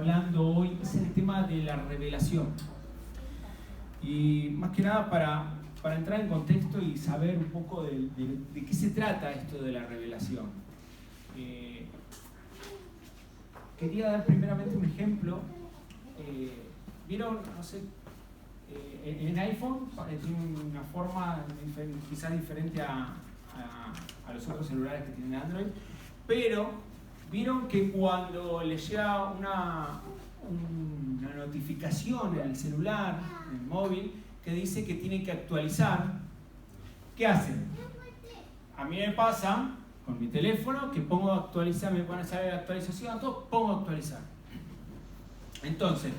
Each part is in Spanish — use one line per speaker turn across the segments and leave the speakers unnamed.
Hablando hoy es el tema de la revelación, y más que nada para entrar en contexto y saber un poco de qué se trata esto de la revelación. Quería dar primeramente un ejemplo. ¿Vieron? No sé, en iPhone tiene una forma quizás diferente a los otros celulares que tienen Android, pero vieron que cuando les llega una notificación en el celular, en el móvil, que dice que tiene que actualizar, ¿qué hacen? A mí me pasa con mi teléfono que pongo actualizar, me pone a salir la actualización, todo, pongo actualizar. Entonces,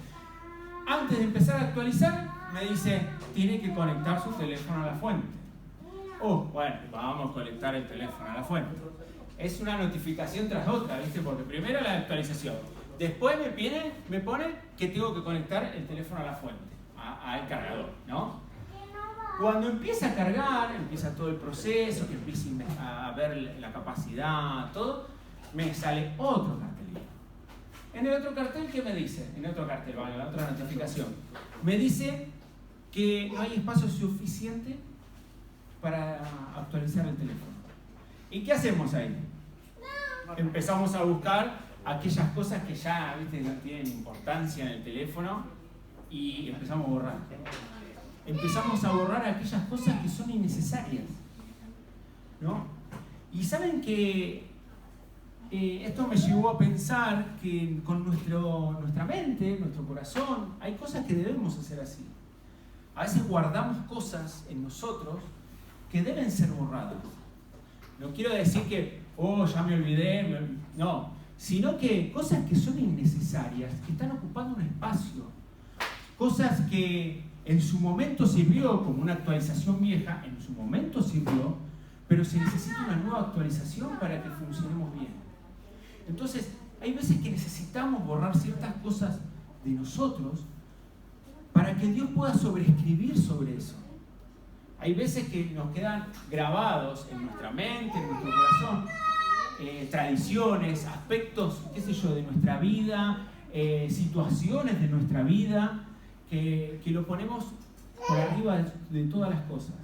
antes de empezar a actualizar, me dice, tiene que conectar su teléfono a la fuente. Bueno, vamos a conectar el teléfono a la fuente. Es una notificación tras otra, ¿viste? Porque primero la actualización, después me pone que tengo que conectar el teléfono a la fuente, al cargador, ¿no? Cuando empieza a cargar, empieza todo el proceso, que empiece a ver la capacidad, todo, me sale otro cartelito. En el otro cartel, ¿qué me dice? En otro cartel, en la otra notificación, me dice que no hay espacio suficiente para actualizar el teléfono. ¿Y qué hacemos ahí? Empezamos a buscar aquellas cosas que ya, ¿viste?, no tienen importancia en el teléfono y empezamos a borrar. Empezamos a borrar aquellas cosas que son innecesarias, ¿no? Y saben que esto me llevó a pensar que con nuestra mente, nuestro corazón, hay cosas que debemos hacer así. A veces guardamos cosas en nosotros que deben ser borradas. No quiero decir que, ya me olvidé, no, sino que cosas que son innecesarias, que están ocupando un espacio, cosas que en su momento sirvió como una actualización vieja, en su momento sirvió, pero se necesita una nueva actualización para que funcionemos bien. Entonces, hay veces que necesitamos borrar ciertas cosas de nosotros para que Dios pueda sobreescribir sobre eso. Hay veces que nos quedan grabados en nuestra mente, en nuestro corazón, tradiciones, aspectos, qué sé yo, de nuestra vida, situaciones de nuestra vida, que lo ponemos por arriba de todas las cosas,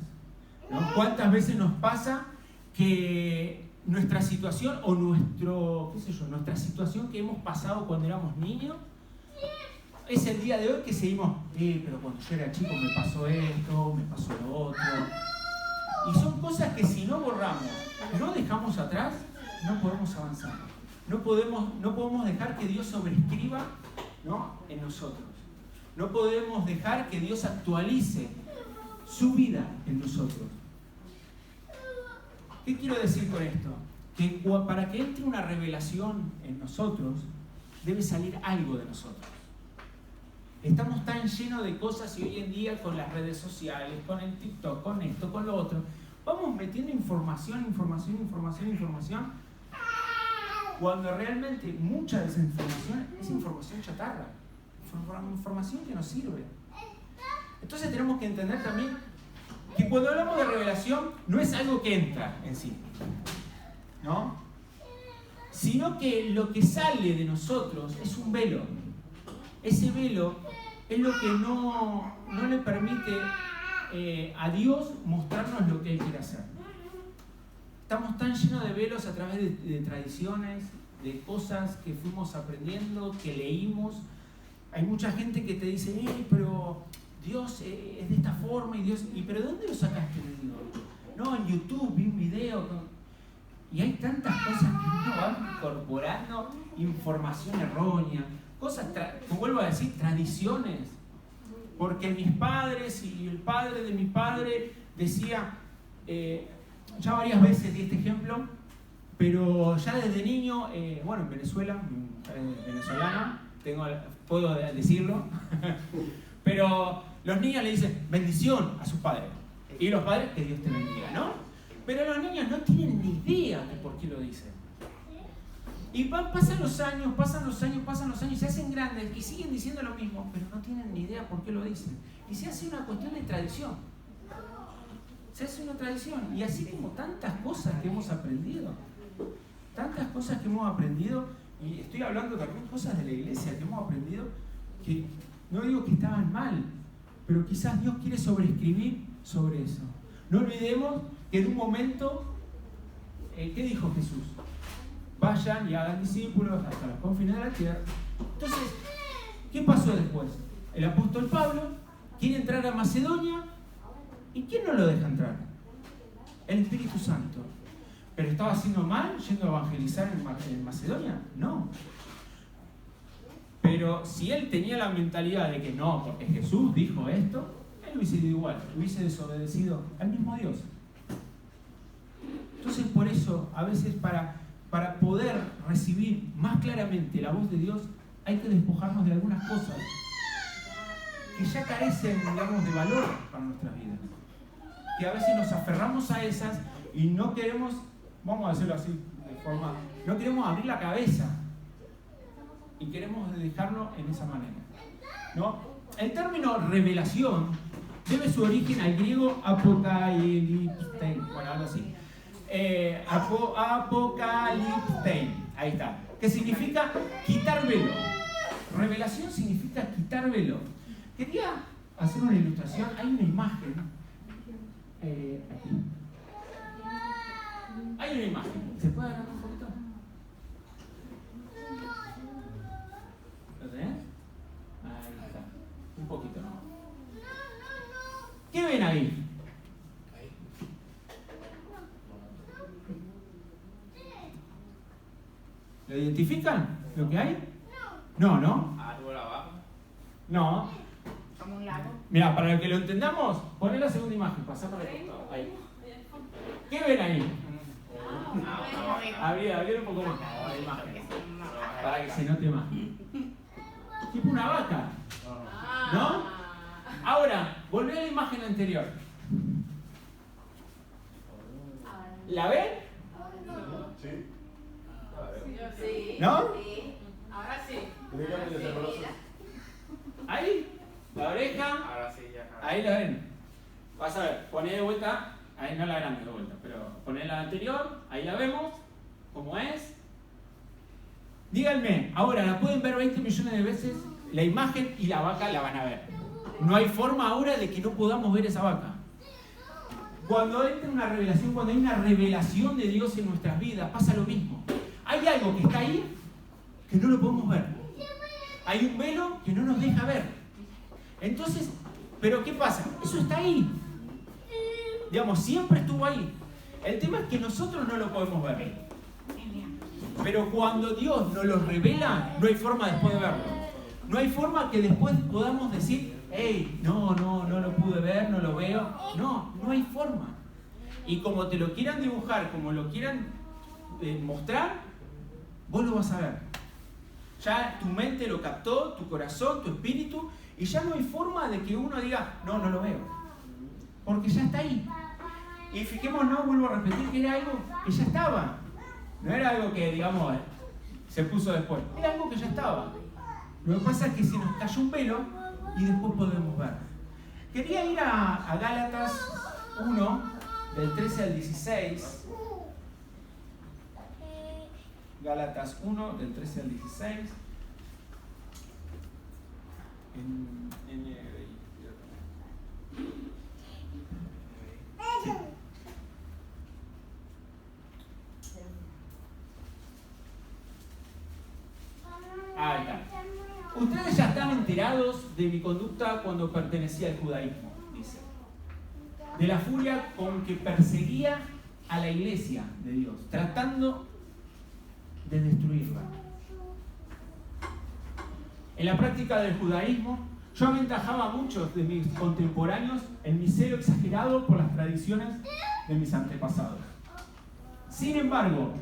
¿no? ¿Cuántas veces nos pasa que nuestra situación o nuestra situación que hemos pasado cuando éramos niños, es el día de hoy que seguimos, pero cuando yo era chico me pasó esto, me pasó lo otro? Y son cosas que si no borramos, no dejamos atrás, no podemos avanzar. No podemos dejar que Dios sobreescriba, ¿no?, en nosotros. No podemos dejar que Dios actualice su vida en nosotros. ¿Qué quiero decir con esto? Que para que entre una revelación en nosotros, debe salir algo de nosotros. Estamos tan llenos de cosas y hoy en día con las redes sociales, con el TikTok, con esto, con lo otro, vamos metiendo información, cuando realmente mucha de esa información es información chatarra, información que nos sirve. Entonces tenemos que entender también que cuando hablamos de revelación no es algo que entra en sí, ¿no?, sino que lo que sale de nosotros es un velo. Ese velo es lo que no le permite a Dios mostrarnos lo que Él quiere hacer. Estamos tan llenos de velos a través de tradiciones, de cosas que fuimos aprendiendo, que leímos. Hay mucha gente que te dice, pero Dios es de esta forma, ¿pero de dónde lo sacaste de Dios? No, en YouTube vi un video. Y hay tantas cosas que uno va incorporando, información errónea, cosas, como vuelvo a decir, tradiciones. Porque mis padres y el padre de mi padre decía, ya varias veces di este ejemplo, pero ya desde niño, en Venezuela, venezolano, puedo decirlo, pero los niños le dicen bendición a sus padres, y los padres que Dios te bendiga, ¿no? Pero los niños no tienen ni idea de por qué lo dicen. Y pasan los años, y se hacen grandes y siguen diciendo lo mismo, pero no tienen ni idea por qué lo dicen. Y se hace una cuestión de tradición. Y así como tantas cosas que hemos aprendido, Y estoy hablando también cosas de la iglesia que hemos aprendido que no digo que estaban mal, pero quizás Dios quiere sobreescribir sobre eso. No olvidemos que en un momento, ¿qué dijo Jesús? Vayan y hagan discípulos hasta los confines de la tierra. Entonces, ¿qué pasó después? El apóstol Pablo quiere entrar a Macedonia, ¿y quién no lo deja entrar? El Espíritu Santo. ¿Pero estaba haciendo mal yendo a evangelizar en Macedonia? No. Pero si él tenía la mentalidad de que no, porque Jesús dijo esto, él hubiese ido igual, hubiese desobedecido al mismo Dios. Entonces, por eso, a veces para poder recibir más claramente la voz de Dios, hay que despojarnos de algunas cosas que ya carecen, digamos, de valor para nuestras vidas. Que a veces nos aferramos a esas y no queremos, vamos a decirlo así, de forma, no queremos abrir la cabeza y queremos dejarlo en esa manera, ¿no? El término revelación debe su origen al griego apokaliptein, bueno, algo así. Apokaliptein, ahí está, que significa quitar velo. Revelación significa quitar velo. Quería hacer una ilustración, hay una imagen, aquí. Hay una imagen, ¿se puede agarrar un poquito? ¿Lo tenés? Ahí está, un poquito, ¿no? ¿Qué ven ahí? ¿Lo identifican? ¿Lo que hay? No, ¿no?
Árbol abajo.
No.
Como un lago.
Mira, para que lo entendamos, poné la segunda imagen, pasá para el costado. Ahí. ¿Qué ven ahí? Abrir un poco más la imagen, para que se note más. Tipo una vaca, ¿no? Ahora, volvé a la imagen anterior. ¿La ven?
Sí.
Sí.
¿No?
Sí. Ahora sí.
Ahí, la oreja,
Ahora sí, ya.
ahí la ven. Vas a ver, poné de vuelta, ahí no la grande de vuelta, pero poné la anterior, ahí la vemos, como es. Díganme, ahora la pueden ver 20 millones de veces, la imagen y la vaca la van a ver. No hay forma ahora de que no podamos ver esa vaca. Cuando entra una revelación, cuando hay una revelación de Dios en nuestras vidas, pasa lo mismo. Hay algo que está ahí que no lo podemos ver. Hay un velo que no nos deja ver. Entonces, ¿pero qué pasa? Eso está ahí. Digamos, siempre estuvo ahí. El tema es que nosotros no lo podemos ver. Pero cuando Dios nos lo revela, no hay forma después de verlo. No hay forma que después podamos decir, hey, no lo pude ver, no lo veo. No hay forma. Y como te lo quieran dibujar, como lo quieran mostrar, vos lo vas a ver. Ya tu mente lo captó, tu corazón, tu espíritu, y ya no hay forma de que uno diga, no lo veo. Porque ya está ahí. Y fijémonos, vuelvo a repetir, que era algo que ya estaba. No era algo que, digamos, se puso después. Era algo que ya estaba. Lo que pasa es que se nos cayó un velo y después podemos ver. Quería ir a Gálatas 1, del 13 al 16. Gálatas 1, del 13 al 16. Sí. Ahí está. Ustedes ya están enterados de mi conducta cuando pertenecía al judaísmo, dice. De la furia con que perseguía a la iglesia de Dios, tratando de destruirla. En la práctica del judaísmo, yo aventajaba a muchos de mis contemporáneos en mi celo exagerado por las tradiciones de mis antepasados. Sin embargo,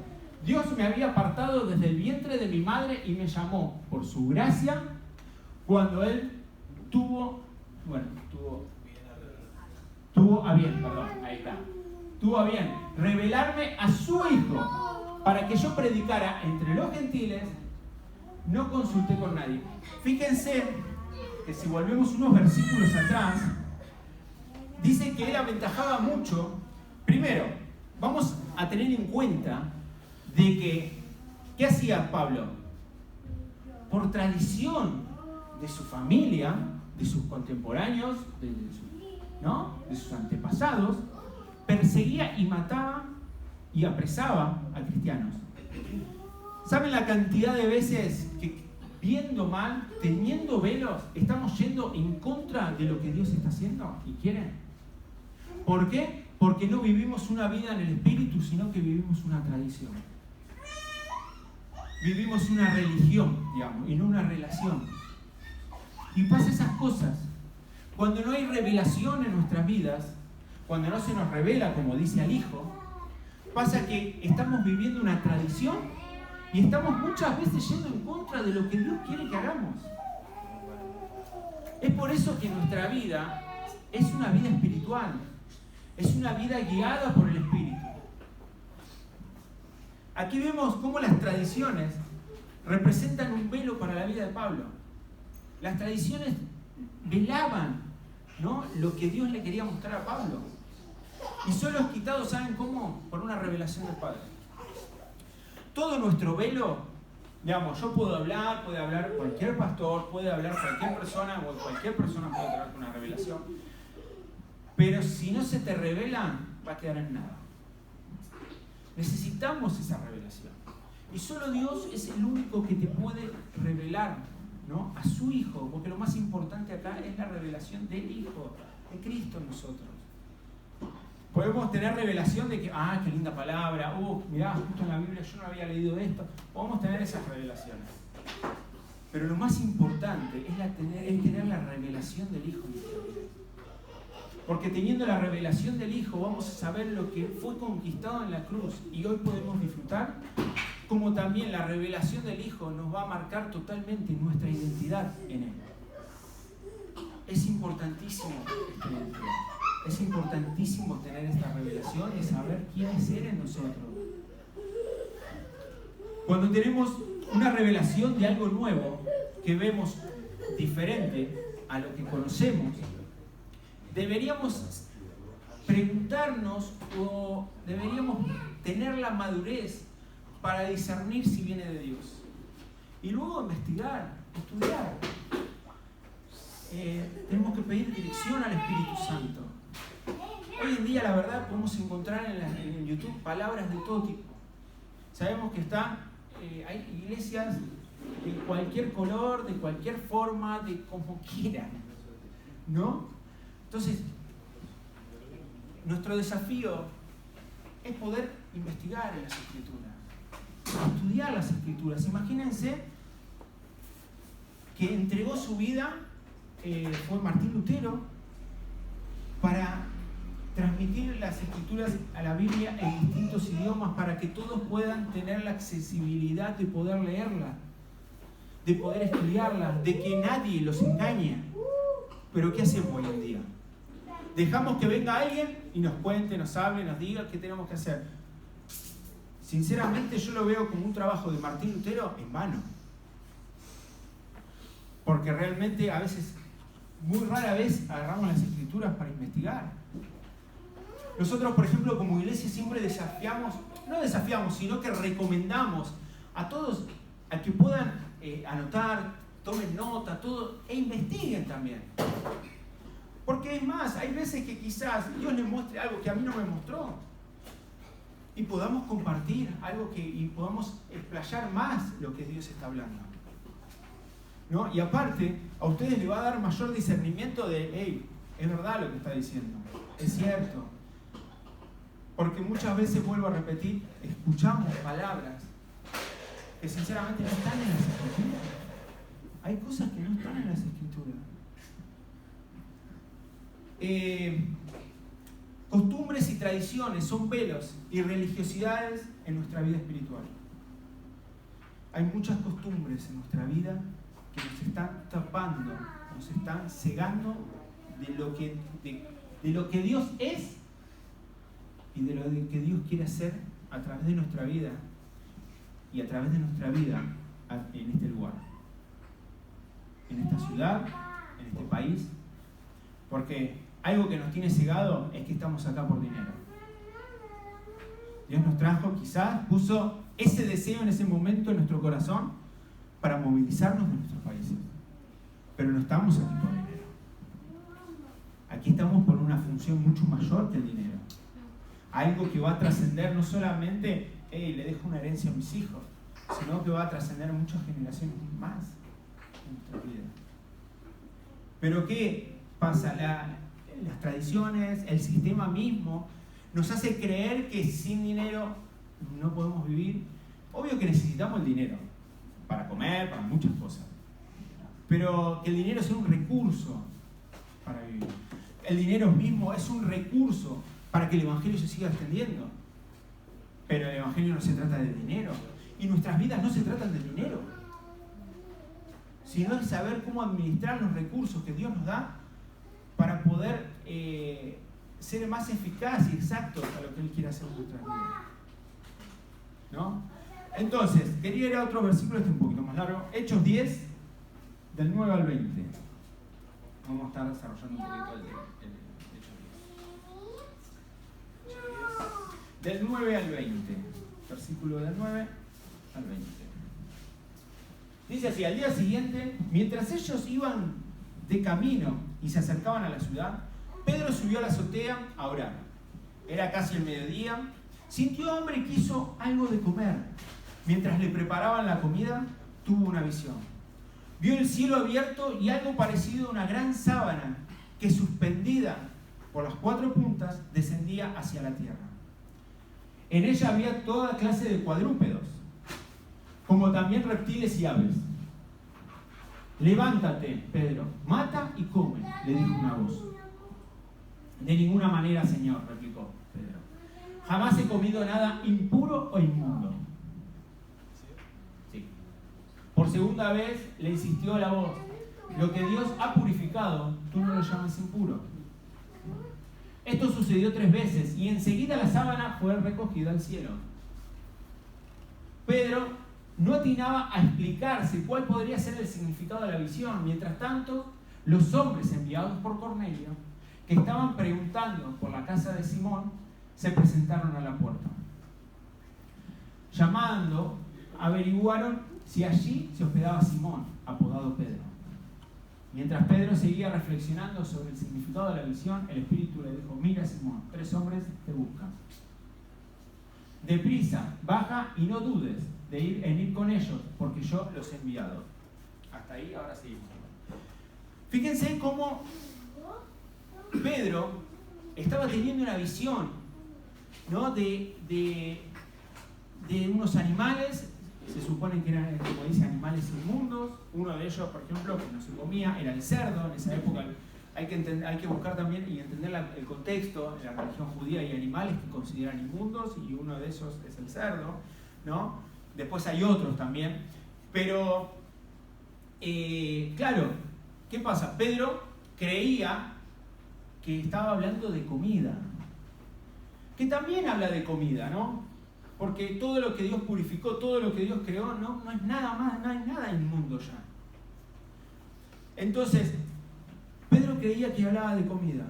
Dios me había apartado desde el vientre de mi madre y me llamó por su gracia cuando Él tuvo a bien revelarme a su Hijo para que yo predicara entre los gentiles. No consulté con nadie. Fíjense que si volvemos unos versículos atrás, dice que Él aventajaba mucho. Primero, vamos a tener en cuenta de que, ¿qué hacía Pablo? por tradición de su familia, de sus contemporáneos, de sus antepasados, perseguía y mataba y apresaba a cristianos. ¿Saben la cantidad de veces que viendo mal, teniendo velos, estamos yendo en contra de lo que Dios está haciendo y quiere? ¿Por qué? Porque no vivimos una vida en el Espíritu, sino que vivimos una tradición. Vivimos una religión, digamos, y no una relación. Y pasa esas cosas. Cuando no hay revelación en nuestras vidas, cuando no se nos revela, como dice al Hijo, pasa que estamos viviendo una tradición y estamos muchas veces yendo en contra de lo que Dios quiere que hagamos. Es por eso que nuestra vida es una vida espiritual, es una vida guiada por el Espíritu. Aquí vemos cómo las tradiciones representan un velo para la vida de Pablo. Las tradiciones velaban, ¿no?, lo que Dios le quería mostrar a Pablo. Y son los quitados, ¿saben cómo? Por una revelación del Padre. Todo nuestro velo, digamos, yo puedo hablar, puede hablar cualquier pastor, puede hablar cualquier persona, o cualquier persona puede tener una revelación. Pero si no se te revela, va a quedar en nada. Necesitamos esa revelación. Y solo Dios es el único que te puede revelar, ¿no?, a su Hijo, porque lo más importante acá es la revelación del Hijo, de Cristo en nosotros. Podemos tener revelación de que, qué linda palabra, mirá, justo en la Biblia yo no había leído esto. Podemos tener esas revelaciones. Pero lo más importante es tener la revelación del Hijo en nuestra vida. Porque teniendo la revelación del Hijo vamos a saber lo que fue conquistado en la cruz y hoy podemos disfrutar, como también la revelación del Hijo nos va a marcar totalmente nuestra identidad en Él. Es importantísimo esta identidad. Es importantísimo tener esta revelación y saber quién es Él en nosotros. Cuando tenemos una revelación de algo nuevo que vemos diferente a lo que conocemos, deberíamos preguntarnos o deberíamos tener la madurez para discernir si viene de Dios. Y luego investigar, estudiar. Tenemos que pedir dirección al Espíritu Santo. Hoy en día, la verdad, podemos encontrar en YouTube palabras de todo tipo. Sabemos que hay iglesias de cualquier color, de cualquier forma, de como quieran, ¿no? Entonces, nuestro desafío es poder investigar en las Escrituras, estudiar las Escrituras. Imagínense que entregó su vida, fue Martín Lutero, para transmitir las Escrituras a la Biblia en distintos idiomas para que todos puedan tener la accesibilidad de poder leerla, de poder estudiarla, de que nadie los engañe. Pero ¿qué hacemos hoy en día? Dejamos que venga alguien y nos cuente, nos hable, nos diga qué tenemos que hacer. Sinceramente yo lo veo como un trabajo de Martín Lutero en vano. Porque realmente a veces, muy rara vez, agarramos las Escrituras para investigar. Nosotros, por ejemplo, como iglesia siempre no desafiamos, sino que recomendamos a todos a que puedan anotar, tomen nota, todo, e investiguen también. Porque es más, hay veces que quizás Dios les muestre algo que a mí no me mostró. Y podamos compartir algo y podamos explayar más lo que Dios está hablando, ¿no? Y aparte, a ustedes les va a dar mayor discernimiento de, es verdad lo que está diciendo, es cierto. Porque muchas veces, vuelvo a repetir, escuchamos palabras que sinceramente no están en las Escrituras. Hay cosas que no están en las Escrituras. Costumbres y tradiciones son velos y religiosidades en nuestra vida espiritual. Hay muchas costumbres en nuestra vida que nos están tapando, nos están cegando de lo que Dios es y de lo que Dios quiere hacer a través de nuestra vida y a través de nuestra vida en este lugar, en esta ciudad, en este país. Porque algo que nos tiene cegado es que estamos acá por dinero. Dios nos trajo, quizás puso ese deseo en ese momento en nuestro corazón para movilizarnos de nuestros países. Pero no estamos aquí por dinero. Aquí estamos por una función mucho mayor que el dinero. Algo que va a trascender no solamente, le dejo una herencia a mis hijos, sino que va a trascender muchas generaciones más en nuestra vida. Pero ¿qué pasa? Las tradiciones, el sistema mismo, nos hace creer que sin dinero no podemos vivir. Obvio que necesitamos el dinero para comer, para muchas cosas. Pero que el dinero sea un recurso para vivir. El dinero mismo es un recurso para que el Evangelio se siga extendiendo. Pero el Evangelio no se trata de dinero. Y nuestras vidas no se tratan de dinero. Sino de saber cómo administrar los recursos que Dios nos da para poder ser más eficaz y exactos a lo que Él quiere hacer en nuestras vidas. ¿No? Entonces, quería ir a otro versículo, este un poquito más largo. Hechos 10, del 9 al 20. Vamos a estar desarrollando un poquito el Hechos 10. Del 9 al 20. Versículo del 9 al 20. Dice así: al día siguiente, mientras ellos iban de camino y se acercaban a la ciudad, Pedro subió a la azotea a orar. Era casi el mediodía. Sintió hambre y quiso algo de comer. Mientras le preparaban la comida, tuvo una visión. Vio el cielo abierto y algo parecido a una gran sábana que, suspendida por las 4 puntas, descendía hacia la tierra. En ella había toda clase de cuadrúpedos, como también reptiles y aves. Levántate, Pedro, mata y come, le dijo una voz. De ninguna manera, Señor, replicó Pedro. Jamás he comido nada impuro o inmundo. Sí. Por segunda vez le insistió la voz: lo que Dios ha purificado, tú no lo llamas impuro. Esto sucedió 3 veces y enseguida la sábana fue recogida al cielo. Pedro no atinaba a explicarse cuál podría ser el significado de la visión. Mientras tanto, los hombres enviados por Cornelio, que estaban preguntando por la casa de Simón, se presentaron a la puerta. Llamando, averiguaron si allí se hospedaba Simón, apodado Pedro. Mientras Pedro seguía reflexionando sobre el significado de la visión, el Espíritu le dijo: mira, Simón, 3 hombres te buscan. Deprisa, baja y no dudes en ir con ellos, porque yo los he enviado. Hasta ahí, ahora seguimos. Fíjense cómo Pedro estaba teniendo una visión, ¿no? de unos animales. Se supone que eran, como dice, animales inmundos. Uno de ellos, por ejemplo, que no se comía, era el cerdo. En esa época hay que buscar también y entender el contexto. En la religión judía hay animales que consideran inmundos y uno de esos es el cerdo, ¿no? Después hay otros también. Pero, claro, ¿qué pasa? Pedro creía que estaba hablando de comida. Que también habla de comida, ¿no? Porque todo lo que Dios purificó, todo lo que Dios creó, no es nada más, no hay nada inmundo ya. Entonces, Pedro creía que hablaba de comida.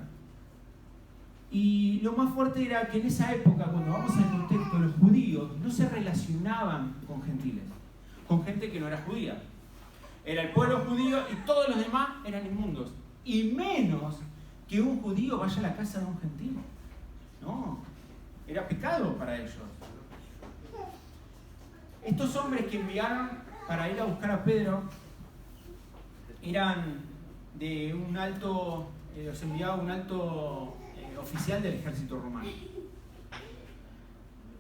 Y lo más fuerte era que en esa época, cuando vamos al contexto, los judíos no se relacionaban con gentiles, con gente que no era judía. Era el pueblo judío y todos los demás eran inmundos. Y menos que un judío vaya a la casa de un gentil. No, era pecado para ellos. Estos hombres que enviaron para ir a buscar a Pedro eran de un alto, los enviaba un alto oficial del ejército romano.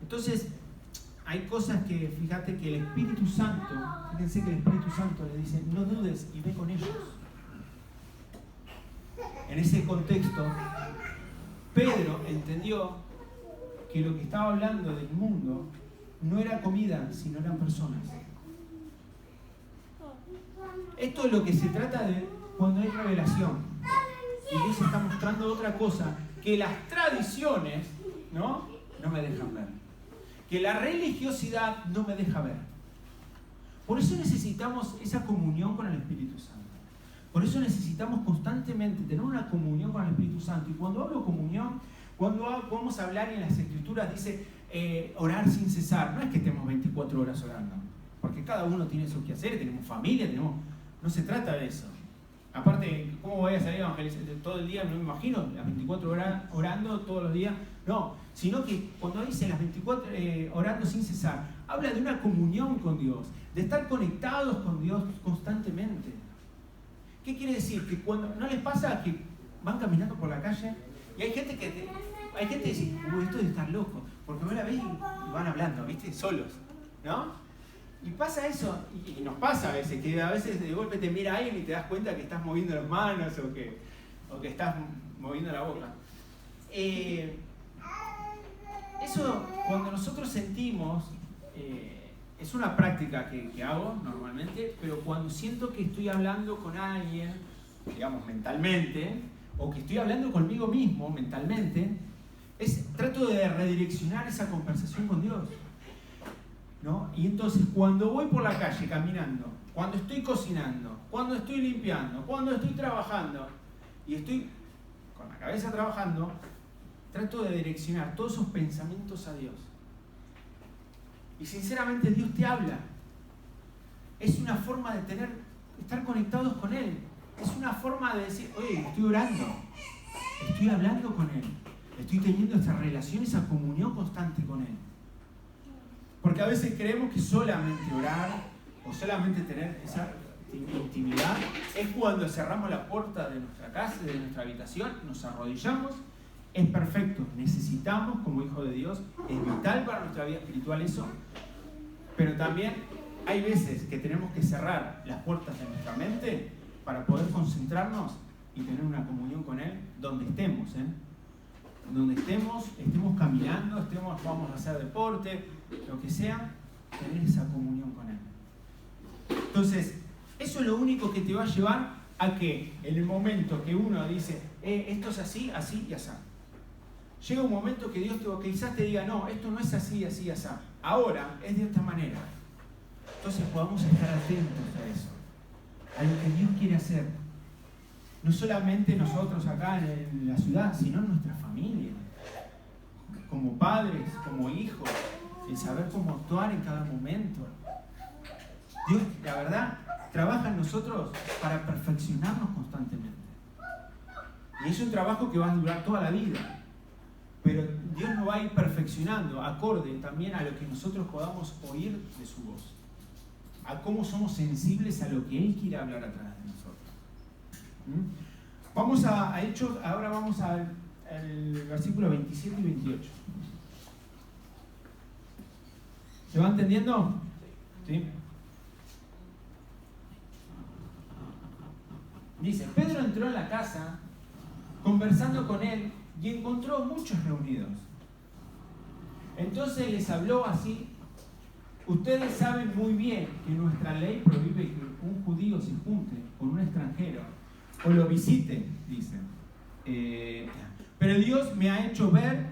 Entonces, hay cosas que, fíjate que el Espíritu Santo, fíjense que el Espíritu Santo le dice: no dudes y ve con ellos. En ese contexto, Pedro entendió que lo que estaba hablando del mundo no era comida, sino eran personas. Esto es lo que se trata de cuando hay revelación. Y Dios está mostrando otra cosa que las tradiciones no me dejan ver. Que la religiosidad no me deja ver. Por eso necesitamos esa comunión con el Espíritu Santo. Por eso necesitamos constantemente tener una comunión con el Espíritu Santo. Y cuando hablo de comunión, cuando vamos a hablar en las Escrituras, dice orar sin cesar. No es que estemos 24 horas orando, porque porque cada uno tiene sus quehaceres, tenemos familia, no se trata de eso. Aparte, ¿cómo voy a salir a evangelizar todo el día? No me imagino, las 24 horas orando todos los días. No, sino que cuando dice las 24 orando sin cesar, habla de una comunión con Dios, de estar conectados con Dios constantemente. ¿Qué quiere decir? Que cuando no les pasa que van caminando por la calle y hay gente que dice, esto de estar loco, porque vos la ves y van hablando, ¿viste? Solos, ¿no? Y pasa eso, y nos pasa a veces, que a veces de golpe te mira alguien y te das cuenta que estás moviendo las manos o que estás moviendo la boca. Eso, cuando nosotros sentimos, es una práctica que hago normalmente, pero cuando siento que estoy hablando con alguien, digamos mentalmente, o que estoy hablando conmigo mismo mentalmente, trato de redireccionar esa conversación con Dios, ¿no? Y entonces cuando voy por la calle caminando, cuando estoy cocinando, cuando estoy limpiando, cuando estoy trabajando y estoy con la cabeza trabajando, trato de direccionar todos esos pensamientos a Dios. Y sinceramente Dios te habla. Es una forma de estar conectados con Él. Es una forma de decir, oye, estoy orando, estoy hablando con Él, estoy teniendo esta relación, esa comunión constante con Él. Porque a veces creemos que solamente orar o solamente tener esa intimidad es cuando cerramos la puerta de nuestra casa, de nuestra habitación, nos arrodillamos. Es perfecto, necesitamos como hijo de Dios, es vital para nuestra vida espiritual eso, pero también hay veces que tenemos que cerrar las puertas de nuestra mente para poder concentrarnos y tener una comunión con Él donde estemos, donde estemos caminando, vamos a hacer deporte, lo que sea, tener esa comunión con Él. Entonces, eso es lo único que te va a llevar a que en el momento que uno dice, esto es así, así y así. Llega un momento que Dios quizás te diga, no, esto no es así, así y así. Ahora es de esta manera. Entonces podamos estar atentos a eso, a lo que Dios quiere hacer. No solamente nosotros acá en la ciudad, sino en nuestra familia. Como padres, como hijos, el saber cómo actuar en cada momento. Dios, la verdad, trabaja en nosotros para perfeccionarnos constantemente. Y es un trabajo que va a durar toda la vida. Pero Dios nos va a ir perfeccionando, acorde también a lo que nosotros podamos oír de su voz. A cómo somos sensibles a lo que Él quiere hablar a través de nosotros. Vamos a Hechos, ahora vamos al versículo 27 y 28. ¿Se va entendiendo? ¿Sí? Dice, Pedro entró en la casa conversando con él y encontró muchos reunidos. Entonces les habló así: ustedes saben muy bien que nuestra ley prohíbe que un judío se junte con un extranjero o lo visite, dice. Pero Dios me ha hecho ver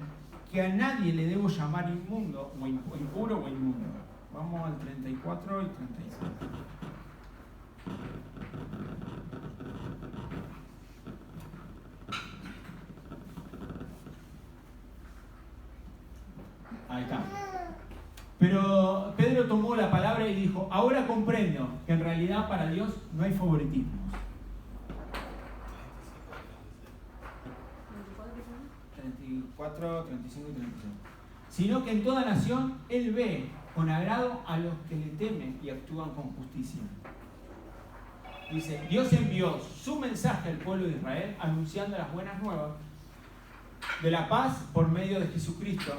que a nadie le debo llamar inmundo o impuro o inmundo. Vamos al 34 y 35. Ahí está. Pero Pedro tomó la palabra y dijo: ahora comprendo que en realidad para Dios no hay favoritismos. 34, 35 y 36. Sino que en toda nación Él ve con agrado a los que le temen y actúan con justicia. Dice, Dios envió su mensaje al pueblo de Israel anunciando las buenas nuevas de la paz por medio de Jesucristo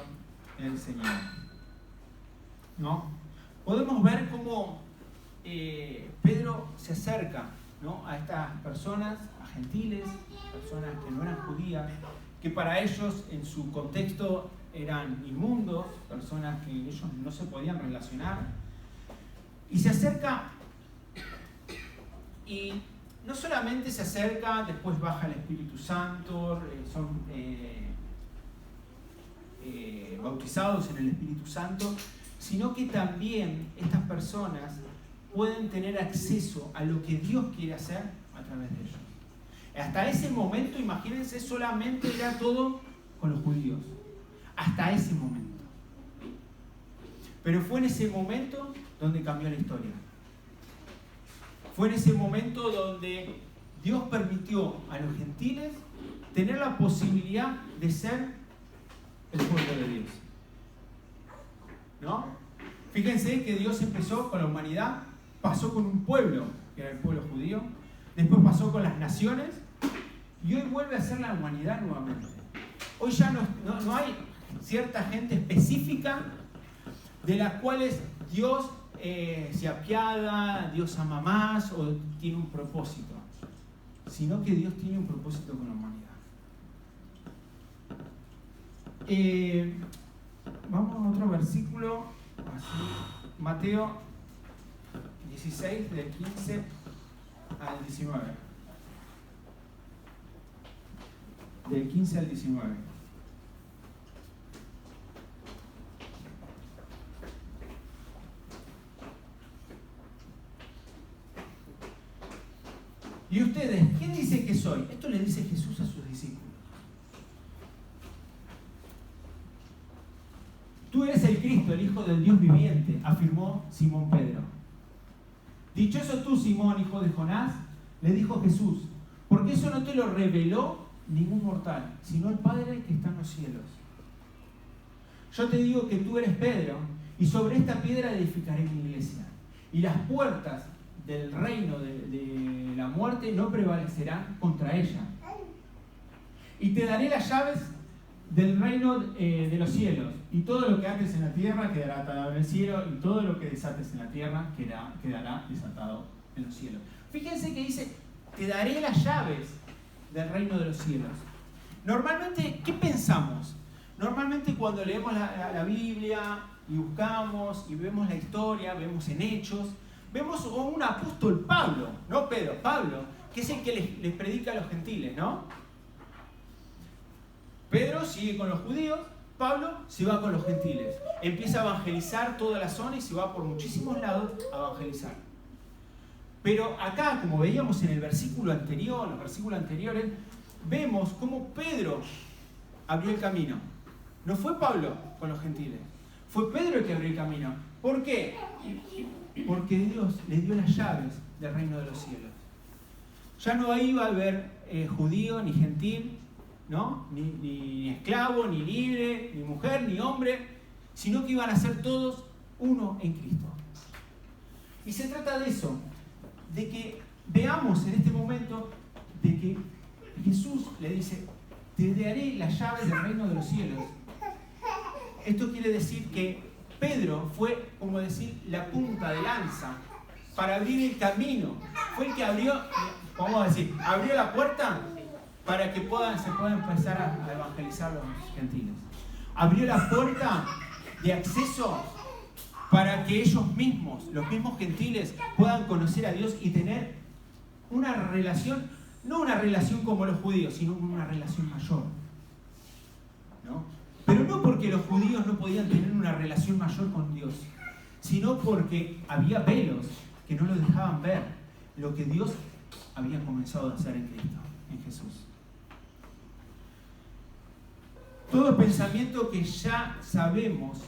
el Señor. ¿No? Podemos ver cómo Pedro se acerca, ¿no?, a estas personas, a gentiles, personas que no eran judías, que para ellos en su contexto eran inmundos, personas que ellos no se podían relacionar, y se acerca, y no solamente se acerca, después baja el Espíritu Santo, son bautizados en el Espíritu Santo, sino que también estas personas pueden tener acceso a lo que Dios quiere hacer a través de ellos. Hasta ese momento, imagínense, solamente era todo con los judíos. Hasta ese momento. Pero fue en ese momento donde cambió la historia. Fue en ese momento donde Dios permitió a los gentiles tener la posibilidad de ser el pueblo de Dios. ¿No? Fíjense que Dios empezó con la humanidad, pasó con un pueblo, que era el pueblo judío, después pasó con las naciones, y hoy vuelve a ser la humanidad nuevamente. Hoy ya no hay cierta gente específica de las cuales Dios se apiada, Dios ama más o tiene un propósito, sino que Dios tiene un propósito con la humanidad. Vamos a otro versículo, así, Mateo 16, del 15 al 19. Del 15 al 19. ¿Y ustedes quién dicen que soy? Esto le dice Jesús a sus discípulos. Tú eres el Cristo, el Hijo del Dios viviente, afirmó Simón Pedro. Dichoso tú, Simón, hijo de Jonás, le dijo Jesús, porque eso no te lo reveló ningún mortal, sino el Padre que está en los cielos. Yo te digo que tú eres Pedro, y sobre esta piedra edificaré mi iglesia, y las puertas del reino de la muerte no prevalecerán contra ella. Y te daré las llaves del reino de los cielos, y todo lo que ates en la tierra quedará atado en el cielo, y todo lo que desates en la tierra quedará desatado en los cielos. Fíjense que dice, te daré las llaves del reino de los cielos. Normalmente, ¿qué pensamos? Normalmente cuando leemos la Biblia y buscamos y vemos la historia, vemos en Hechos, vemos a un apóstol Pablo, no Pedro, Pablo, que es el que les predica a los gentiles, ¿no? Pedro sigue con los judíos, Pablo se va con los gentiles. Empieza a evangelizar toda la zona y se va por muchísimos lados a evangelizar. Pero acá, como veíamos en el versículo anterior, los versículos anteriores, vemos cómo Pedro abrió el camino. No fue Pablo con los gentiles, fue Pedro el que abrió el camino. ¿Por qué? Porque Dios le dio las llaves del reino de los cielos. Ya no iba a haber judío ni gentil, ¿no? Ni esclavo, ni libre, ni mujer, ni hombre, sino que iban a ser todos uno en Cristo. Y se trata de eso, de que veamos en este momento de que Jesús le dice, te daré las llaves del reino de los cielos. Esto quiere decir que Pedro fue, como decir, la punta de lanza para abrir el camino. Fue el que abrió, vamos a decir, abrió la puerta para que se pueda empezar a evangelizar a los gentiles. Abrió la puerta de acceso para que ellos mismos, los mismos gentiles, puedan conocer a Dios y tener una relación, no una relación como los judíos, sino una relación mayor, ¿no? Pero no porque los judíos no podían tener una relación mayor con Dios, sino porque había velos que no los dejaban ver lo que Dios había comenzado a hacer en Cristo, en Jesús. Todo pensamiento que ya sabemos,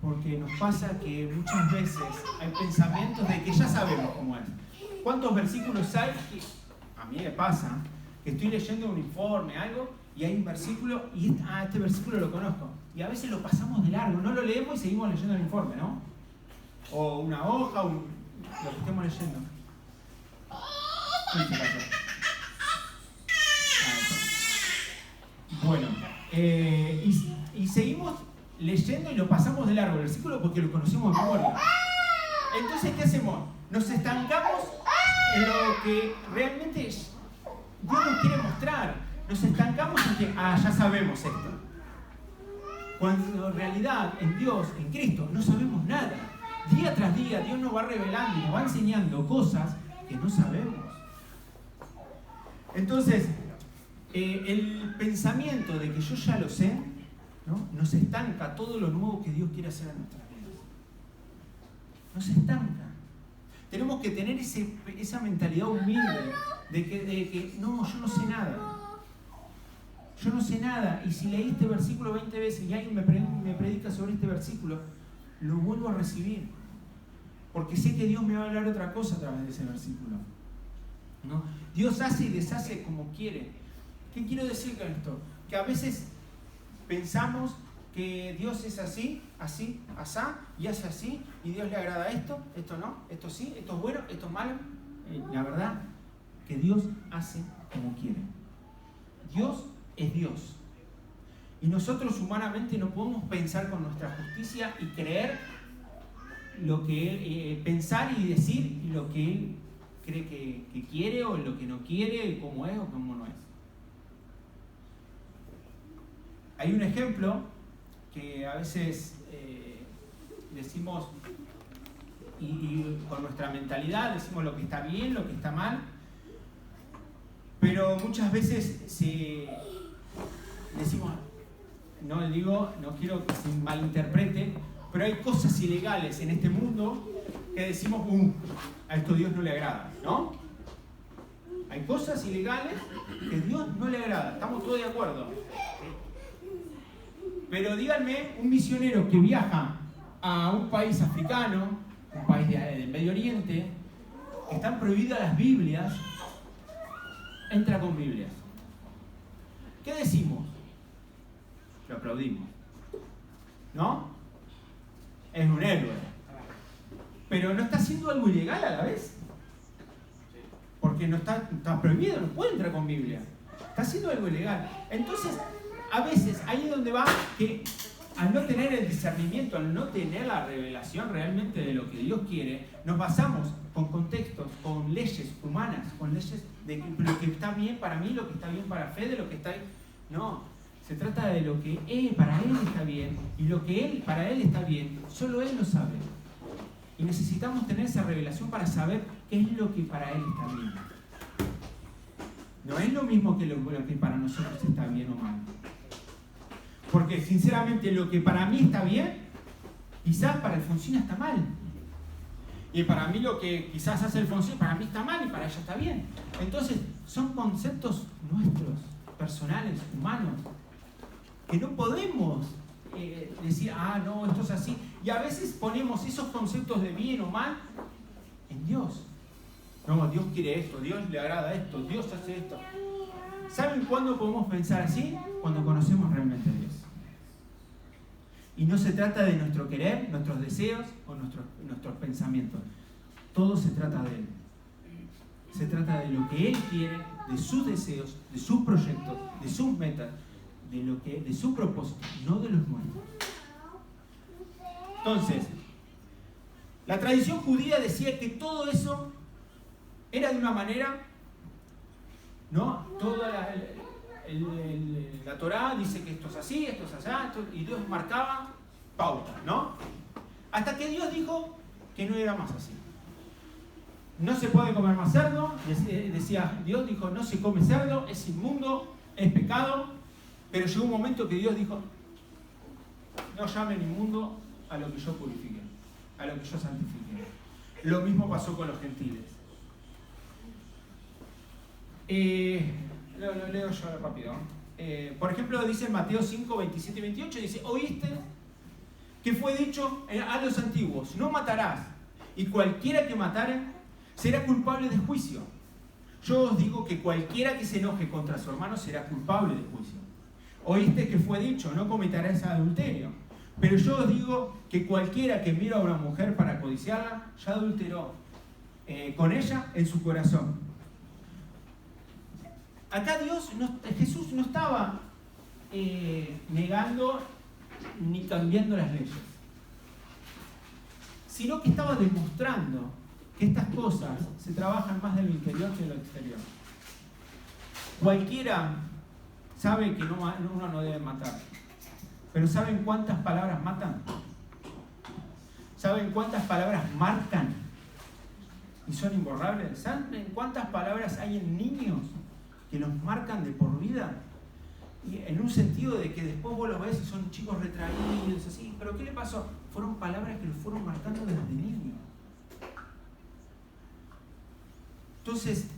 porque nos pasa que muchas veces hay pensamientos de que ya sabemos cómo es. ¿Cuántos versículos hay que a mí me pasa? Que estoy leyendo un informe, algo, y hay un versículo, y este versículo lo conozco. Y a veces lo pasamos de largo, no lo leemos y seguimos leyendo el informe, ¿no? O una hoja, lo que estemos leyendo. Bueno, y seguimos leyendo y lo pasamos de largo el versículo porque lo conocemos de memoria. Entonces, ¿qué hacemos? Nos estancamos en lo que realmente Dios nos quiere mostrar. Nos estancamos en que, ya sabemos esto. Cuando en realidad en Dios, en Cristo, no sabemos nada. Día tras día Dios nos va revelando y nos va enseñando cosas que no sabemos. Entonces, el pensamiento de que yo ya lo sé, ¿no? Nos estanca todo lo nuevo que Dios quiere hacer en nuestras vidas. Nos estanca. Tenemos que tener esa mentalidad humilde de que no, yo no sé nada. Yo no sé nada. Y si leí este versículo 20 veces y alguien me predica sobre este versículo, lo vuelvo a recibir. Porque sé que Dios me va a hablar otra cosa a través de ese versículo, ¿no? Dios hace y deshace como quiere. ¿Qué quiero decir con esto? Que a veces pensamos que Dios es así, así, asá, y hace así, y Dios le agrada esto, esto no, esto sí, esto es bueno, esto es malo. La verdad, que Dios hace como quiere. Dios es Dios. Y nosotros humanamente no podemos pensar con nuestra justicia y creer lo que Él, pensar y decir lo que Él cree que quiere, o lo que no quiere, cómo es o cómo no es. Hay un ejemplo que a veces decimos, y con nuestra mentalidad decimos lo que está bien, lo que está mal, pero muchas veces decimos, no quiero que se malinterprete, pero hay cosas ilegales en este mundo que decimos, a esto Dios no le agrada, ¿no? Hay cosas ilegales que a Dios no le agrada, estamos todos de acuerdo. Pero díganme, un misionero que viaja a un país africano, un país del Medio Oriente, que están prohibidas las Biblias, entra con Biblias. ¿Qué decimos? Lo aplaudimos, ¿no? Es un héroe. Pero no está haciendo algo ilegal a la vez. Porque no está prohibido, no puede entrar con Biblia. Está haciendo algo ilegal. Entonces, a veces, ahí es donde va que al no tener el discernimiento, al no tener la revelación realmente de lo que Dios quiere, nos basamos con contextos, con leyes humanas, con leyes de lo que está bien para mí, lo que está bien para Fede, lo que está bien. No, se trata de lo que para Él está bien, y lo que para Él está bien, solo Él lo sabe. Y necesitamos tener esa revelación para saber qué es lo que para Él está bien. No es lo mismo que lo que para nosotros está bien o mal. Porque sinceramente lo que para mí está bien, quizás para el Alfonsina está mal. Y para mí lo que quizás hace el Alfonsina, para mí está mal y para ella está bien. Entonces, son conceptos nuestros, personales, humanos, que no podemos decir, no, esto es así. Y a veces ponemos esos conceptos de bien o mal en Dios. No, Dios quiere esto, Dios le agrada esto, Dios hace esto. ¿Saben cuándo podemos pensar así? Cuando conocemos realmente a Dios. Y no se trata de nuestro querer, nuestros deseos o nuestros pensamientos. Todo se trata de Él. Se trata de lo que Él quiere, de sus deseos, de sus proyectos, de sus metas, de su propósito, no de los nuestros. Entonces, la tradición judía decía que todo eso era de una manera, ¿no? Toda la Torá dice que esto es así, esto es así, y Dios marcaba pautas, ¿no? Hasta que Dios dijo que no era más así. No se puede comer más cerdo, decía Dios, dijo, no se come cerdo, es inmundo, es pecado, pero llegó un momento que Dios dijo, no llamen inmundo a lo que yo purifique, a lo que yo santifique. Lo mismo pasó con los gentiles. Lo leo yo rápido. Por ejemplo, dice en Mateo 5, 27 y 28, dice, oíste que fue dicho a los antiguos, no matarás, y cualquiera que matare será culpable de juicio. Yo os digo que cualquiera que se enoje contra su hermano será culpable de juicio. Oíste que fue dicho, no cometerás adulterio. Pero yo os digo que cualquiera que mira a una mujer para codiciarla, ya adulteró con ella en su corazón. Acá Jesús no estaba negando ni cambiando las leyes, sino que estaba demostrando que estas cosas se trabajan más de lo interior que de lo exterior. Cualquiera sabe que uno no debe matar, pero ¿saben cuántas palabras matan? ¿Saben cuántas palabras marcan y son imborrables? ¿Saben cuántas palabras hay en niños que los marcan de por vida? Y en un sentido de que después vos los ves y son chicos retraídos, así. ¿Pero qué le pasó? Fueron palabras que los fueron marcando desde niños. Entonces,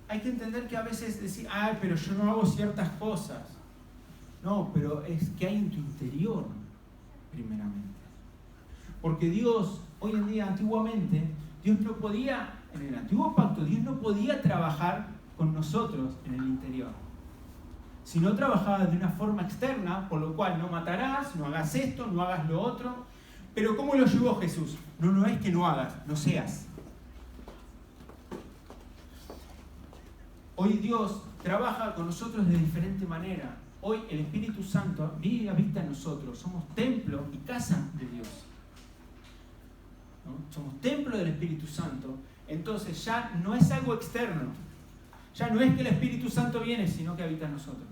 hay que entender que a veces decir, pero yo no hago ciertas cosas. No, pero es que hay en tu interior. primeramente. Porque Dios, hoy en día, antiguamente, Dios no podía, en el antiguo pacto, Dios no podía trabajar con nosotros en el interior. Si no trabajaba de una forma externa, por lo cual no matarás, no hagas esto, no hagas lo otro. Pero ¿cómo lo llevó Jesús? No es que no hagas, no seas. Hoy Dios trabaja con nosotros de diferente manera. Hoy el Espíritu Santo vive y habita en nosotros. Somos templo y casa de Dios, ¿no? Somos templo del Espíritu Santo. Entonces ya no es algo externo. Ya no es que el Espíritu Santo viene, sino que habita en nosotros.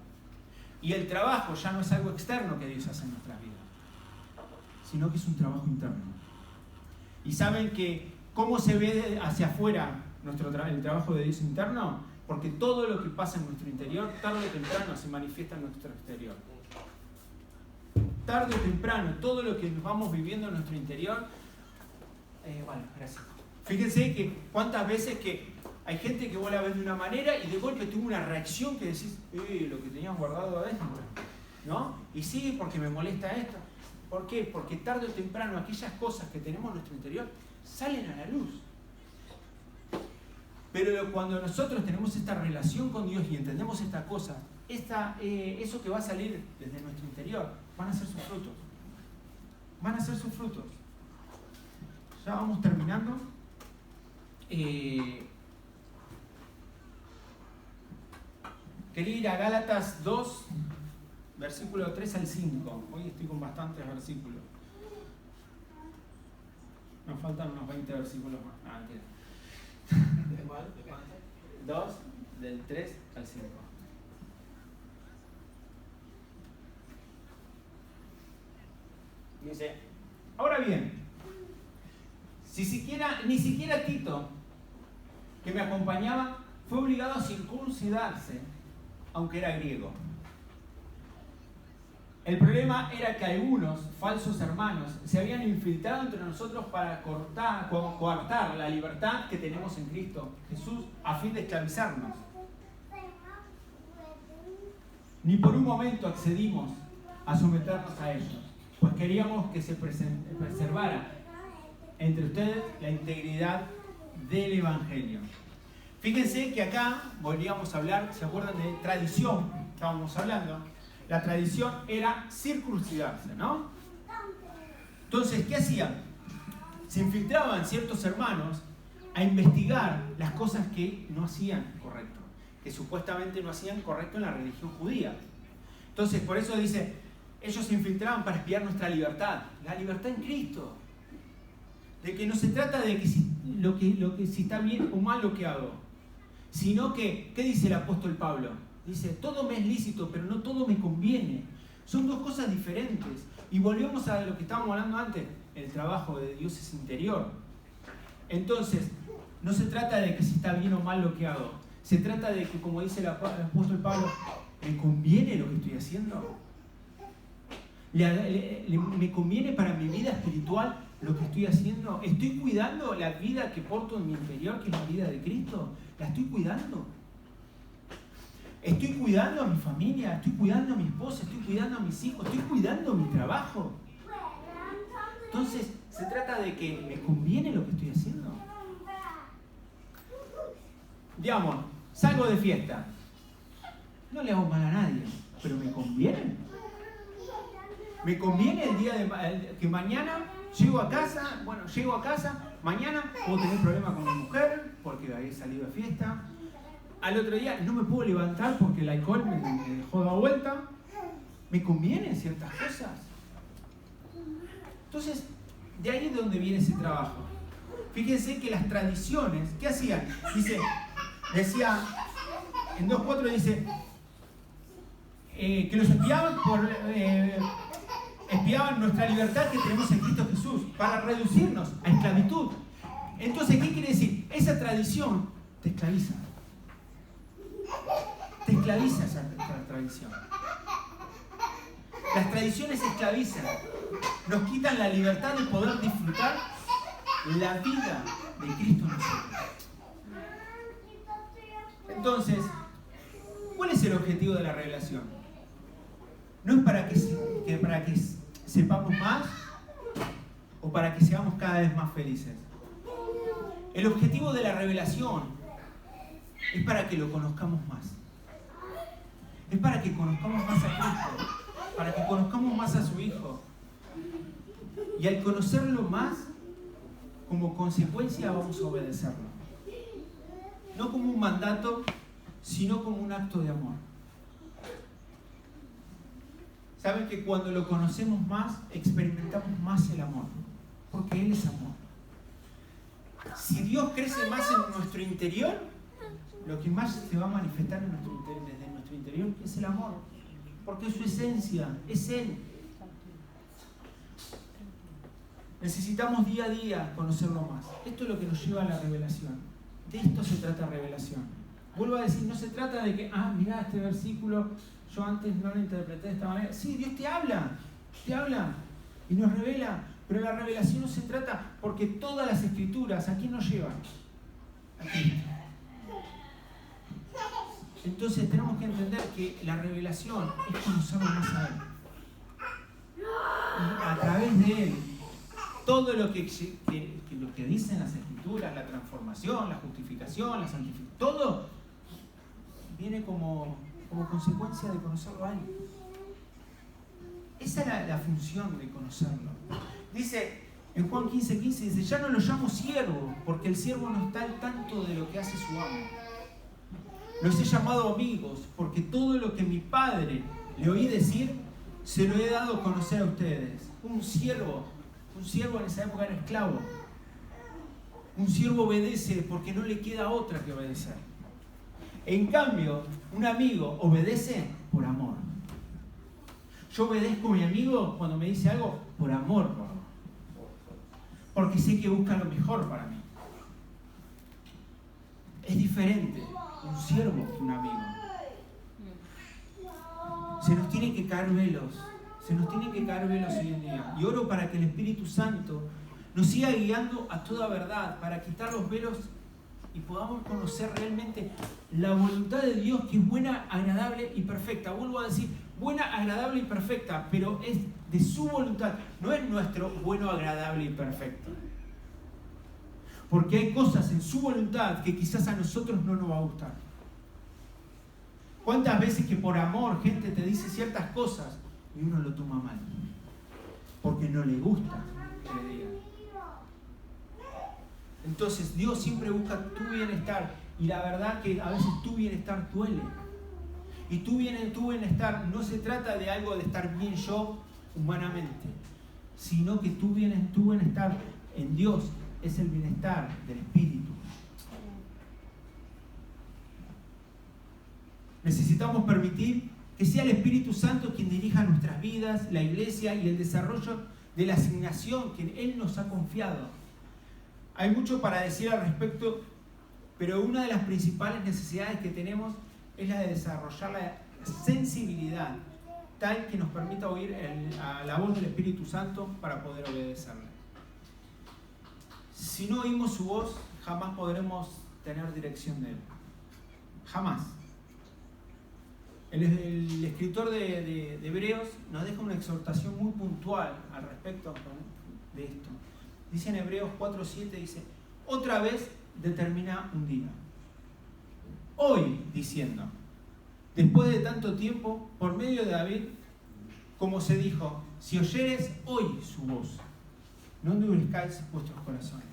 Y el trabajo ya no es algo externo que Dios hace en nuestras vidas, sino que es un trabajo interno. Y saben que cómo se ve hacia afuera el trabajo de Dios interno, porque todo lo que pasa en nuestro interior, tarde o temprano se manifiesta en nuestro exterior. Tarde o temprano, todo lo que nos vamos viviendo en nuestro interior, bueno, gracias. Fíjense que cuántas veces que hay gente que vos la ves de una manera y de golpe tuvo una reacción que decís, lo que tenías guardado adentro, ¿no? Y sí, porque me molesta esto. ¿Por qué? Porque tarde o temprano aquellas cosas que tenemos en nuestro interior salen a la luz. Pero cuando nosotros tenemos esta relación con Dios y entendemos esta cosa, eso que va a salir desde nuestro interior, van a ser sus frutos. Van a ser sus frutos. Ya vamos terminando. Quería ir a Gálatas 2, versículo 3 al 5. Hoy estoy con bastantes versículos. Nos faltan unos 20 versículos más. Mentira.
¿De cuál?
2, del 3 al 5. Dice, ahora bien, ni siquiera Tito, que me acompañaba, fue obligado a circuncidarse, aunque era griego. El problema era que algunos falsos hermanos se habían infiltrado entre nosotros para coartar la libertad que tenemos en Cristo Jesús a fin de esclavizarnos. Ni por un momento accedimos a someternos a ellos, pues queríamos que se preservara entre ustedes la integridad del Evangelio. Fíjense que acá volvíamos a hablar, ¿se acuerdan de tradición? Estábamos hablando. La tradición era circuncidarse, ¿no? Entonces, ¿qué hacían? Se infiltraban ciertos hermanos a investigar las cosas que no hacían correcto, que supuestamente no hacían correcto en la religión judía. Entonces, por eso dice, ellos se infiltraban para espiar nuestra libertad, la libertad en Cristo. De que no se trata de que si está bien o mal lo que hago, sino que, ¿qué dice el apóstol Pablo? Dice, todo me es lícito, pero no todo me conviene. Son dos cosas diferentes. Y volvemos a lo que estábamos hablando antes, el trabajo de Dios es interior. Entonces, no se trata de que si está bien o mal lo que hago, se trata de que, como dice el apóstol Pablo, ¿me conviene lo que estoy haciendo? ¿Me conviene para mi vida espiritual lo que estoy haciendo? ¿Estoy cuidando la vida que porto en mi interior, que es la vida de Cristo? ¿La estoy cuidando? ¿Estoy cuidando a mi familia? ¿Estoy cuidando a mi esposa? ¿Estoy cuidando a mis hijos? ¿Estoy cuidando mi trabajo? Entonces, se trata de que me conviene lo que estoy haciendo. Digamos, salgo de fiesta. No le hago mal a nadie, pero ¿me conviene? ¿Me conviene el día que mañana llego a casa, mañana puedo tener un problema con mi mujer porque había salido de fiesta? Al otro día no me puedo levantar porque el alcohol me dejó dar vuelta. ¿Me convienen ciertas cosas? Entonces, de ahí es de donde viene ese trabajo. Fíjense que las tradiciones, ¿qué hacían? Decía, en 2.4 dice, que los espiaban nuestra libertad que tenemos en Cristo Jesús para reducirnos a esclavitud. Entonces, ¿qué quiere decir? Esa tradición te esclaviza. Te esclaviza esa tradición. Las tradiciones esclavizan. Nos quitan la libertad de poder disfrutar la vida de Cristo en nosotros. Entonces, ¿cuál es el objetivo de la revelación? No es para que sepamos más o para que seamos cada vez más felices? El objetivo de la revelación es para que lo conozcamos más. Es para que conozcamos más a Cristo, para que conozcamos más a su Hijo. Y al conocerlo más, como consecuencia vamos a obedecerlo. No como un mandato, sino como un acto de amor. Saben que cuando lo conocemos más, experimentamos más el amor, porque Él es amor. Si Dios crece más en nuestro interior, lo que más se va a manifestar desde nuestro interior es el amor, porque su esencia es Él. Necesitamos día a día conocerlo más. Esto es lo que nos lleva a la revelación. De esto se trata revelación. Vuelvo a decir, no se trata de que, mirá este versículo, yo antes no lo interpreté de esta manera. Sí, Dios te habla y nos revela, pero la revelación no se trata porque todas las escrituras, ¿a quién nos llevan? A Cristo. Entonces tenemos que entender que la revelación es conocerlo más a Él. Y a través de Él, todo lo que dicen las escrituras, la transformación, la justificación, la santificación, todo viene como consecuencia de conocerlo a Él. Esa es la función de conocerlo. Dice en Juan 15:15, dice, ya no lo llamo siervo, porque el siervo no está al tanto de lo que hace su amo. Los he llamado amigos, porque todo lo que mi Padre le oí decir, se lo he dado a conocer a ustedes. Un siervo en esa época era esclavo. Un siervo obedece porque no le queda otra que obedecer. En cambio, un amigo obedece por amor. Yo obedezco a mi amigo cuando me dice algo por amor, porque sé que busca lo mejor para mí. Es diferente un siervo que un amigo. Se nos tienen que caer velos. Hoy en día. Y oro para que el Espíritu Santo nos siga guiando a toda verdad, para quitar los velos y podamos conocer realmente la voluntad de Dios, que es buena, agradable y perfecta. Vuelvo a decir, buena, agradable y perfecta, pero es de su voluntad, no es nuestro bueno, agradable y perfecto. Porque hay cosas en su voluntad que quizás a nosotros no nos va a gustar. ¿Cuántas veces que por amor gente te dice ciertas cosas y uno lo toma mal? Porque no le gusta que le digan. Entonces Dios siempre busca tu bienestar, y la verdad que a veces tu bienestar duele. Y tu bienestar no se trata de algo de estar bien yo humanamente, sino que tu bienestar en Dios es el bienestar del Espíritu. Necesitamos permitir que sea el Espíritu Santo quien dirija nuestras vidas, la iglesia y el desarrollo de la asignación que Él nos ha confiado. Hay mucho para decir al respecto, pero una de las principales necesidades que tenemos es la de desarrollar la sensibilidad tal que nos permita oír a la voz del Espíritu Santo para poder obedecerle. Si no oímos su voz, jamás podremos tener dirección de Él. Jamás. El escritor de Hebreos nos deja una exhortación muy puntual al respecto de esto. Dice en Hebreos 4:7, dice, otra vez determina un día. Hoy, diciendo, después de tanto tiempo, por medio de David, como se dijo, si oyeres hoy su voz, no endurezcáis vuestros corazones.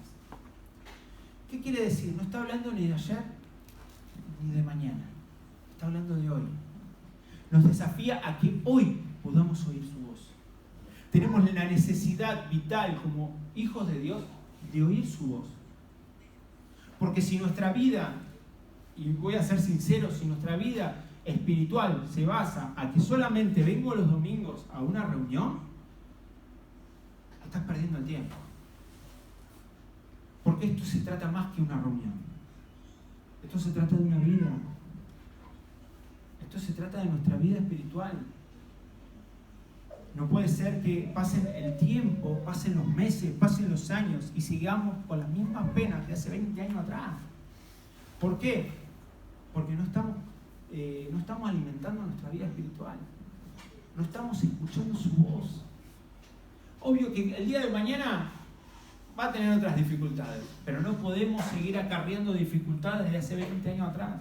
¿Qué quiere decir? No está hablando ni de ayer ni de mañana. Está hablando de hoy. Nos desafía a que hoy podamos oír su voz. Tenemos la necesidad vital como hijos de Dios de oír su voz. Porque si nuestra vida, y voy a ser sincero, si nuestra vida espiritual se basa a que solamente vengo los domingos a una reunión, estás perdiendo el tiempo. Porque esto se trata más que una reunión. Esto se trata de una vida. Esto se trata de nuestra vida espiritual. No puede ser que pasen el tiempo, pasen los meses, pasen los años y sigamos con las mismas penas de hace 20 años atrás. ¿Por qué? Porque no estamos alimentando nuestra vida espiritual. No estamos escuchando su voz. obvio que el día de mañana va a tener otras dificultades, pero no podemos seguir acarreando dificultades de hace 20 años atrás.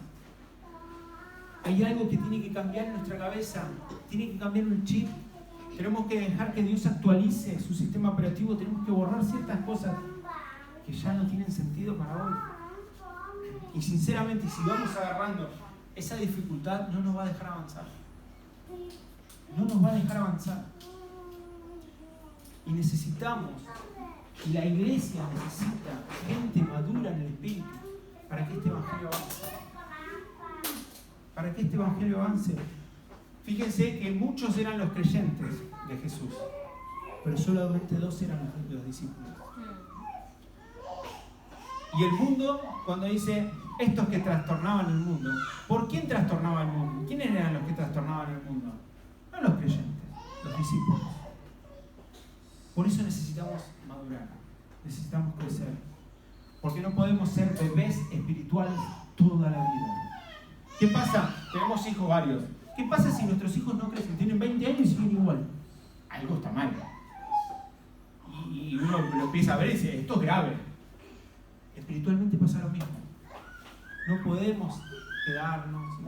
Hay algo que tiene que cambiar en nuestra cabeza, tiene que cambiar un chip. Tenemos que dejar que Dios actualice su sistema operativo, tenemos que borrar ciertas cosas que ya no tienen sentido para hoy. Y sinceramente, si vamos agarrando esa dificultad, no nos va a dejar avanzar. No nos va a dejar avanzar. Y necesitamos, y la iglesia necesita gente madura en el espíritu para que este evangelio avance. Para que este evangelio avance. Fíjense que muchos eran los creyentes de Jesús, pero solamente 2 eran los discípulos. Y el mundo, cuando dice estos que trastornaban el mundo, ¿por quién trastornaba el mundo? ¿Quiénes eran los que trastornaban el mundo? No los creyentes, los discípulos. Por eso necesitamos madurar, necesitamos crecer, porque no podemos ser bebés espirituales toda la vida. ¿Qué pasa? Tenemos hijos varios. ¿Qué pasa si nuestros hijos no crecen? Tienen 20 años y siguen igual. Algo está mal. Y uno lo empieza a ver y dice, esto es grave. Espiritualmente pasa lo mismo. No podemos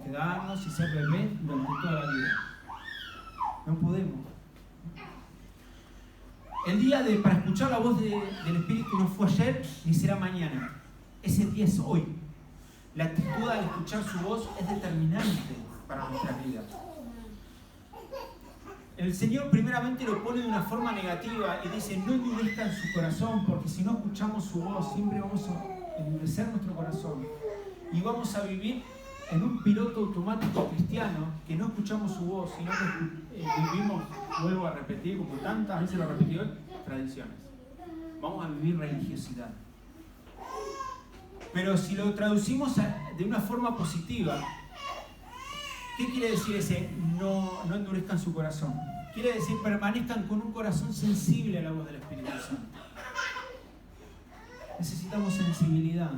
quedarnos y ser bebés durante toda la vida. No podemos. El día para escuchar la voz del Espíritu no fue ayer ni será mañana. Ese día es hoy. La actitud al escuchar su voz es determinante para nuestras vidas. El Señor primeramente lo pone de una forma negativa y dice, no endurezcan su corazón, porque si no escuchamos su voz, siempre vamos a endurecer nuestro corazón. Y vamos a vivir en un piloto automático cristiano, que no escuchamos su voz, sino que vivimos, vuelvo a repetir, como tantas veces lo repetí hoy, tradiciones. Vamos a vivir religiosidad. Pero si lo traducimos de una forma positiva, ¿qué quiere decir ese no endurezcan su corazón? Quiere decir permanezcan con un corazón sensible a la voz del Espíritu Santo. Necesitamos sensibilidad,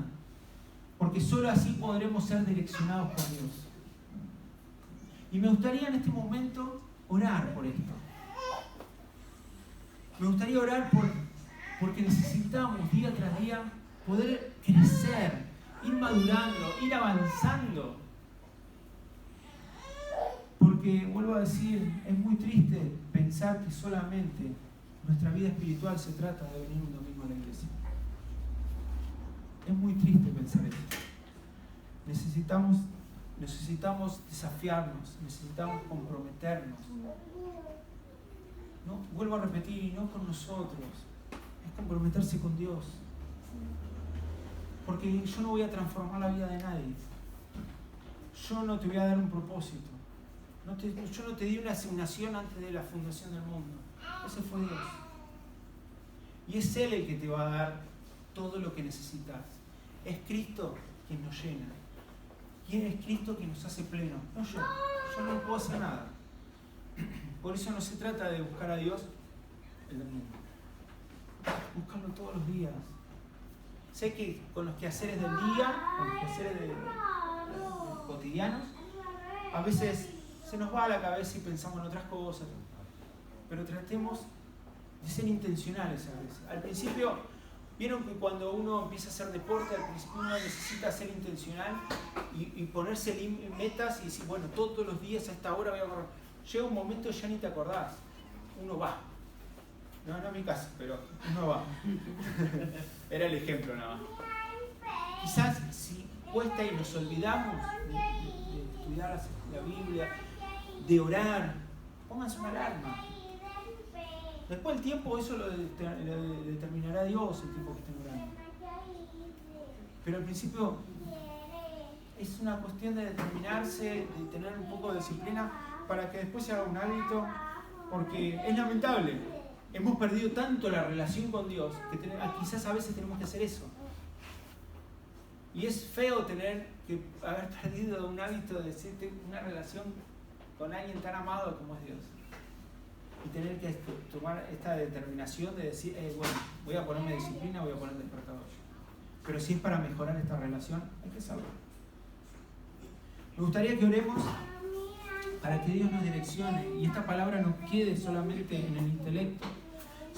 porque solo así podremos ser direccionados por Dios. Y me gustaría en este momento orar por esto. Me gustaría orar porque necesitamos día tras día poder crecer, ir madurando, ir avanzando. Porque, vuelvo a decir, es muy triste pensar que solamente nuestra vida espiritual se trata de venir un domingo a la iglesia. Es muy triste pensar esto. Necesitamos desafiarnos, necesitamos comprometernos. No, vuelvo a repetir, y no con nosotros, es comprometerse con Dios. Porque yo no voy a transformar la vida de nadie. Yo no te voy a dar un propósito. Yo no te di una asignación antes de la fundación del mundo. Ese fue Dios. Y es Él el que te va a dar todo lo que necesitas. Es Cristo quien nos llena. Y es Cristo quien nos hace pleno. No yo. Yo no puedo hacer nada. Por eso no se trata de buscar a Dios el domingo. Buscarlo todos los días. Sé que con los quehaceres del día, con los quehaceres cotidianos, a veces se nos va a la cabeza y pensamos en otras cosas. Pero tratemos de ser intencionales a veces. Al principio, vieron que cuando uno empieza a hacer deporte, al principio uno necesita ser intencional y ponerse metas y decir, bueno, todos los días a esta hora voy a correr. Llega un momento ya ni te acordás. Uno va. No es mi caso, pero uno va. Era el ejemplo nada más. Quizás si cuesta y nos olvidamos de estudiar la Biblia, de orar, pónganse una alarma. Después el tiempo, eso lo determinará Dios, el tiempo que estén orando. Pero al principio es una cuestión de determinarse, de tener un poco de disciplina para que después se haga un hábito, porque es lamentable. Hemos perdido tanto la relación con Dios que quizás a veces tenemos que hacer eso. Y es feo haber perdido un hábito de decirte una relación con alguien tan amado como es Dios. Y tener que tomar esta determinación de decir, bueno, voy a ponerme disciplina, voy a poner despertador. Pero si es para mejorar esta relación, hay que saberlo. Me gustaría que oremos para que Dios nos direccione y esta palabra no quede solamente en el intelecto,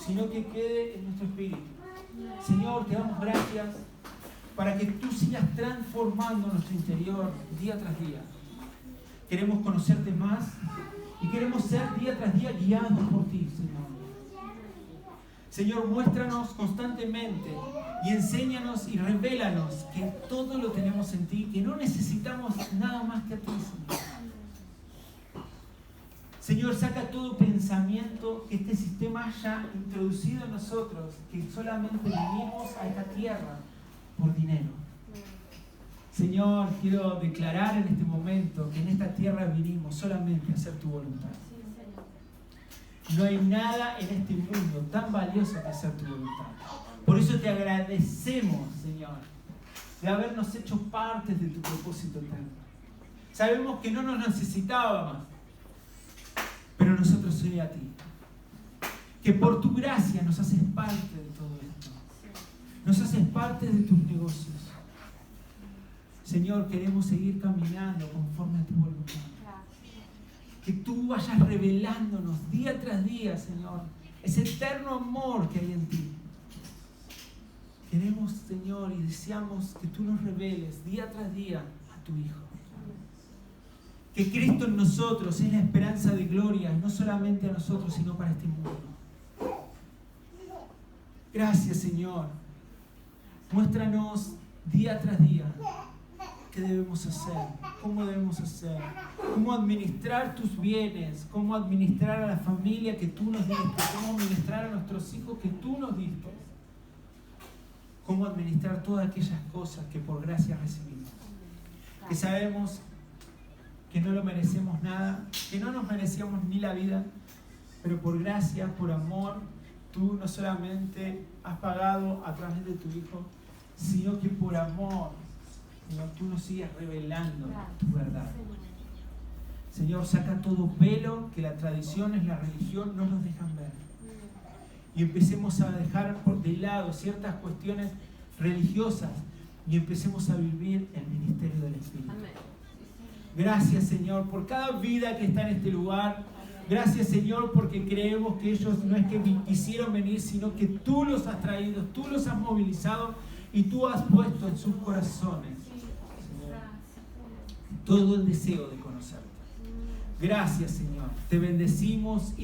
sino que quede en nuestro espíritu. Señor, te damos gracias para que tú sigas transformando nuestro interior día tras día. Queremos conocerte más y queremos ser día tras día guiados por ti, Señor. Señor, muéstranos constantemente y enséñanos y revélanos que todo lo tenemos en ti, que no necesitamos nada más que a ti, Señor. Señor, saca todo pensamiento que este sistema haya introducido en nosotros, que solamente vinimos a esta tierra por dinero. Señor, quiero declarar en este momento que en esta tierra vinimos solamente a hacer tu voluntad. No hay nada en este mundo tan valioso que hacer tu voluntad. Por eso te agradecemos, Señor, de habernos hecho parte de tu propósito eterno. Sabemos que no nos necesitábamos, pero nosotros soy a ti. Que por tu gracia nos haces parte de todo esto. Nos haces parte de tus negocios. Señor, queremos seguir caminando conforme a tu voluntad. Que tú vayas revelándonos día tras día, Señor, ese eterno amor que hay en ti. Queremos, Señor, y deseamos que tú nos reveles día tras día a tu Hijo. Que Cristo en nosotros es la esperanza de gloria, no solamente a nosotros, sino para este mundo. Gracias, Señor. Muéstranos día tras día qué debemos hacer, cómo debemos hacer, cómo administrar tus bienes, cómo administrar a la familia que tú nos diste, cómo administrar a nuestros hijos que tú nos diste, cómo administrar todas aquellas cosas que por gracia recibimos. Que sabemos que no lo merecemos nada, que no nos merecíamos ni la vida, pero por gracia, por amor, tú no solamente has pagado a través de tu Hijo, sino que por amor, Señor, tú nos sigues revelando tu verdad. Señor, saca todo velo que las tradiciones, la religión no nos dejan ver. Y empecemos a dejar de lado ciertas cuestiones religiosas y empecemos a vivir el ministerio del Espíritu. Gracias, Señor, por cada vida que está en este lugar. Gracias, Señor, porque creemos que ellos no es que quisieron venir, sino que tú los has traído, tú los has movilizado y tú has puesto en sus corazones, Señor, todo el deseo de conocerte. Gracias, Señor. Te bendecimos y